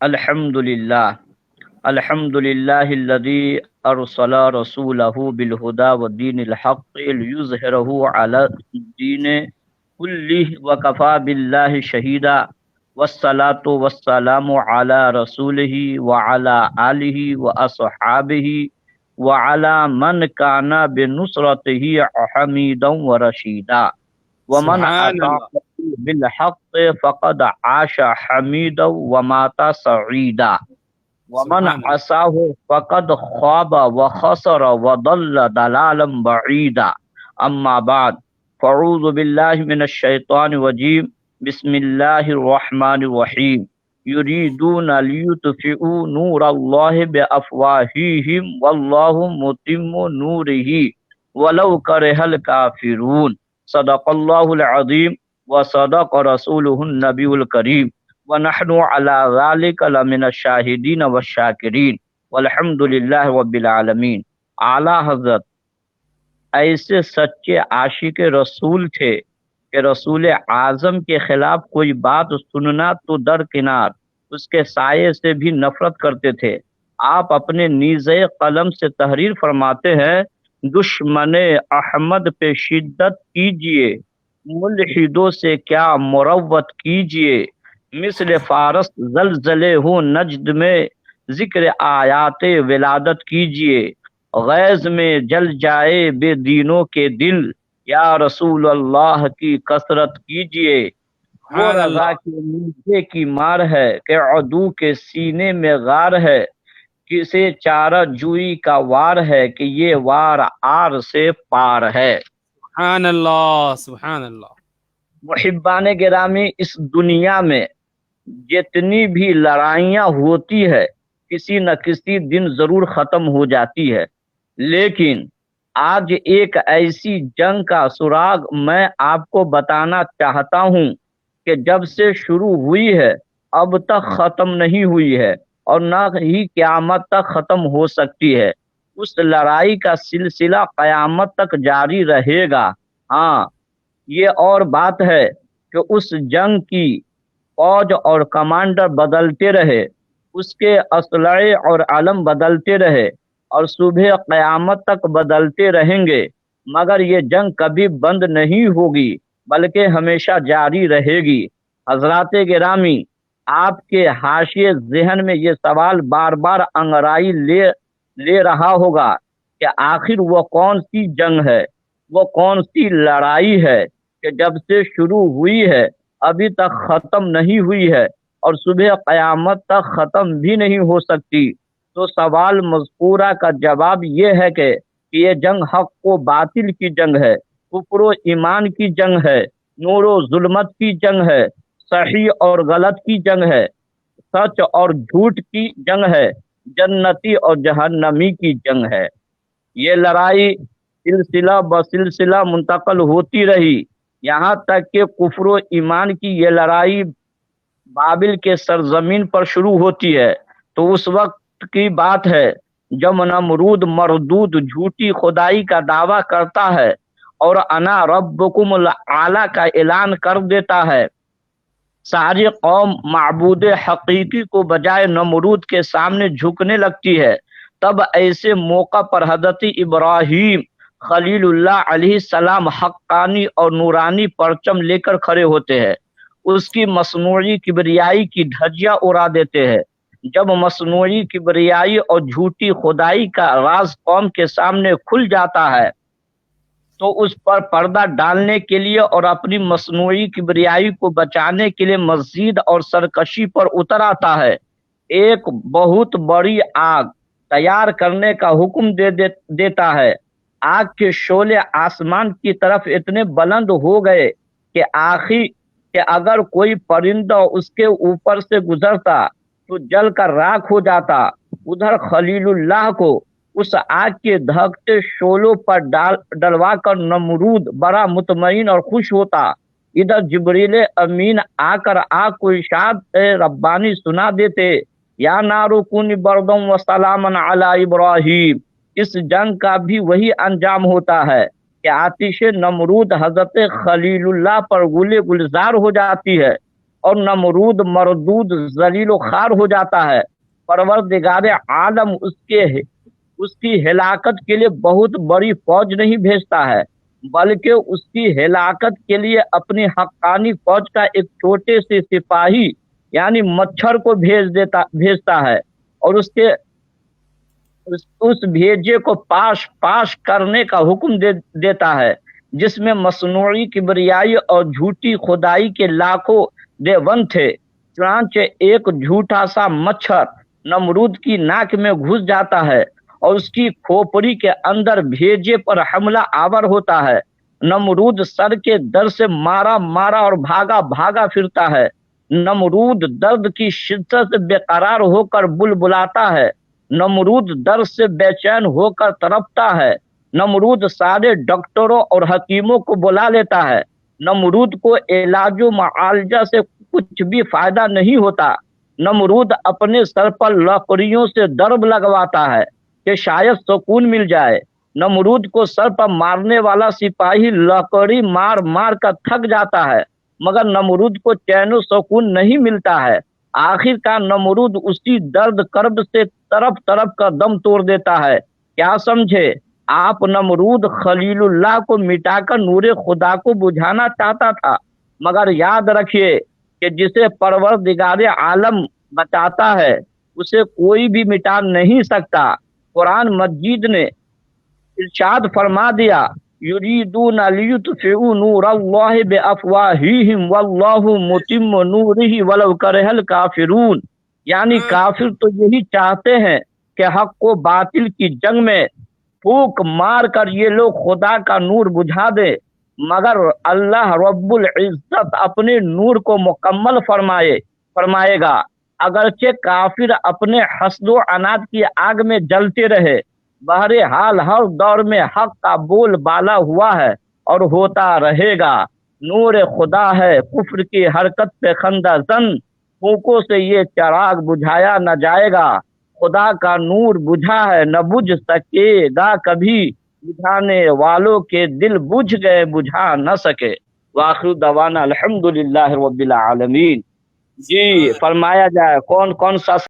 الحمدللہ الحمدللہ الذی ارسل رسولہ بالہدی ودین الحق لیظہرہ علی الدین کلہ وکفی باللہ شہیدا والصلاة والسلام علی رسولہ وعلی آلہ واصحابہ وعلی من کان بنصرتہ حمیدا ورشیدا ومن سبحان اللہ. اطاعه بالحق فقد عاش حمیدا ومات سعیدا ومن سبحان اللہ. عصاه فقد خاب وخسر وضل ضلالا بعیدا اما بعد فاعوذ باللہ من الشیطان الرجیم بسم اللہ الرحمن الرحیم یریدون لیطفئوا نور اللہ بافواہہم واللہ متم نورہ ولو کرہ الکافرون صدق اللہ العظیم وصدق رسولہ النبی الکریم ونحن علی ذلک لمن الشاہدین والشاکرین والحمد للہ رب العالمین۔ اعلیٰ حضرت ایسے سچے عاشق رسول تھے کہ رسول اعظم کے خلاف کوئی بات سننا تو درکنار اس کے سائے سے بھی نفرت کرتے تھے۔ آپ اپنے نیزے قلم سے تحریر فرماتے ہیں، دشمن احمد پہ شدت کیجئے، ملحدوں سے کیا مروت کیجئے، مثل فارس زلزلے ہوں نجد میں ذکر آیات ولادت کیجئے، غیظ میں جل جائے بے دینوں کے دل، یا رسول اللہ کی کثرت کیجئے۔ وہ سبحان رضا اللہ. کے نیزے کی مار ہے کہ عدو کے سینے میں غار ہے، کسے چارہ جوئی کا وار ہے کہ یہ وار آر سے پار ہے۔ سبحان اللہ. سبحان اللہ. محبان گرامی، اس دنیا میں جتنی بھی لڑائیاں ہوتی ہے کسی نہ کسی دن ضرور ختم ہو جاتی ہے، لیکن آج ایک ایسی جنگ کا سراغ میں آپ کو بتانا چاہتا ہوں کہ جب سے شروع ہوئی ہے اب تک ختم نہیں ہوئی ہے اور نہ ہی قیامت تک ختم ہو سکتی ہے۔ اس لڑائی کا سلسلہ قیامت تک جاری رہے گا۔ ہاں، یہ اور بات ہے کہ اس جنگ کی فوج اور کمانڈر بدلتے رہے، اس کے اسلحے اور علم بدلتے رہے اور صبح قیامت تک بدلتے رہیں گے، مگر یہ جنگ کبھی بند نہیں ہوگی بلکہ ہمیشہ جاری رہے گی۔ حضرات گرامی، آپ کے حاشیے ذہن میں یہ سوال بار بار انگرائی لے رہا ہوگا کہ آخر وہ کون سی جنگ ہے، وہ کون سی لڑائی ہے کہ جب سے شروع ہوئی ہے ابھی تک ختم نہیں ہوئی ہے اور صبح قیامت تک ختم بھی نہیں ہو سکتی؟ تو سوال مذکورہ کا جواب یہ ہے کہ یہ جنگ حق و باطل کی جنگ ہے، کفر و ایمان کی جنگ ہے، نور و ظلمت کی جنگ ہے، صحیح اور غلط کی جنگ ہے، سچ اور جھوٹ کی جنگ ہے، جنتی اور جہنمی کی جنگ ہے۔ یہ لڑائی سلسلہ بسلسلہ منتقل ہوتی رہی، یہاں تک کہ کفر و ایمان کی یہ لڑائی بابل کے سرزمین پر شروع ہوتی ہے۔ تو اس وقت کی بات ہے جب نمرود مردود جھوٹی خدائی کا دعویٰ کرتا ہے اور انا ربکم الاعلی کا اعلان کر دیتا ہے۔ ساری قوم معبود حقیقی کو بجائے نمرود کے سامنے جھکنے لگتی ہے۔ تب ایسے موقع پر حضرت ابراہیم خلیل اللہ علیہ السلام حقانی اور نورانی پرچم لے کر کھڑے ہوتے ہیں، اس کی مصنوعی کبریائی کی دھجیاں اڑا دیتے ہیں۔ جب مصنوعی کبریائی اور جھوٹی خدائی کا راز قوم کے سامنے کھل جاتا ہے تو اس پر پردہ ڈالنے کے لیے اور اپنی مصنوعی کبریائی کو بچانے کے لیے مزید اور سرکشی پر اتر آتا ہے۔ ایک بہت بڑی آگ تیار کرنے کا حکم دیتا ہے۔ آگ کے شعلے آسمان کی طرف اتنے بلند ہو گئے کہ اگر کوئی پرندہ اس کے اوپر سے گزرتا تو جل کر راکھ ہو جاتا۔ ادھر خلیل اللہ کو اس آگ کے دھکتے شعلوں پر ڈلوا کر نمرود بڑا مطمئن اور خوش ہوتا۔ ادھر جبریل امین آ کر آگ کو ارشاد ربانی سنا دیتے، یا نارو کونی بردم و سلام علی ابراہیم۔ اس جنگ کا بھی وہی انجام ہوتا ہے کہ آتش نمرود حضرت خلیل اللہ پر گلے گلزار ہو جاتی ہے اور نمرود مردود ذلیل و خوار ہو جاتا ہے۔ پروردگار عالم اس کی ہلاکت کے لیے بہت بڑی فوج نہیں بھیجتا ہے، بلکہ اس کی ہلاکت کے لیے اپنی حقانی فوج کا ایک چھوٹے سے سپاہی یعنی مچھر کو بھیجتا ہے، اور اس بھیجے کو پاش کرنے کا حکم دیتا ہے، جس میں مصنوعی کبریائی اور جھوٹی خدائی کے لاکھوں دیوبند تھے۔ چنانچہ ایک جھوٹا سا مچھر نمرود کی ناک میں گھس جاتا ہے اور اس کی کھوپڑی کے اندر بھیجے پر حملہ آور ہوتا ہے۔ نمرود سر کے درد سے مارا اور بھاگا پھرتا ہے۔ نمرود درد کی شدت سے بے قرار ہو کر بلبلاتا ہے۔ نمرود درد سے بے چین ہو کر تڑپتا ہے۔ نمرود سارے ڈاکٹروں اور حکیموں کو بلا لیتا ہے۔ نمرود کو علاج و معالجہ سے کچھ بھی فائدہ نہیں ہوتا۔ نمرود اپنے سر پر لکڑیوں سے ضرب لگواتا ہے کہ شاید سکون مل جائے۔ نمرود کو سر پر مارنے والا سپاہی لکڑی مار کر تھک جاتا ہے، مگر نمرود کو چین و سکون نہیں ملتا ہے۔ آخر کا نمرود اسی درد کرب سے تڑپ کر دم توڑ دیتا ہے۔ کیا سمجھے آپ؟ نمرود خلیل اللہ کو مٹا کر نور خدا کو بجھانا چاہتا تھا، مگر یاد رکھیے کہ جسے پروردگار عالم بچاتا ہے اسے کوئی بھی مٹا نہیں سکتا۔ قرآن مجید نے ارشاد فرما دیا، یریدون لیطفئوا نور اللہ بافواہہم واللہ متم نورہ ولو کرہ الکافرون، یعنی کافر تو یہی چاہتے ہیں کہ حق کو باطل کی جنگ میں پھونک مار کر یہ لوگ خدا کا نور بجھا دے، مگر اللہ رب العزت اپنے نور کو مکمل فرمائے گا۔ اگرچہ کافر اپنے حسد و عناد کی آگ میں جلتے رہے، بہرحال ہر دور میں حق کا بول بالا ہوا ہے اور ہوتا رہے گا۔ نور خدا ہے کفر کی حرکت پہ خندہ زن، پھونکوں سے یہ چراغ بجھایا نہ جائے گا۔ خدا کا نور بجھا ہے نہ بجھ سکے گا کبھی، بجھانے والوں کے دل بجھ گئے بجھا نہ سکے۔ وآخر دعوانا الحمدللہ رب العالمین۔ جی فرمایا جائے کون سا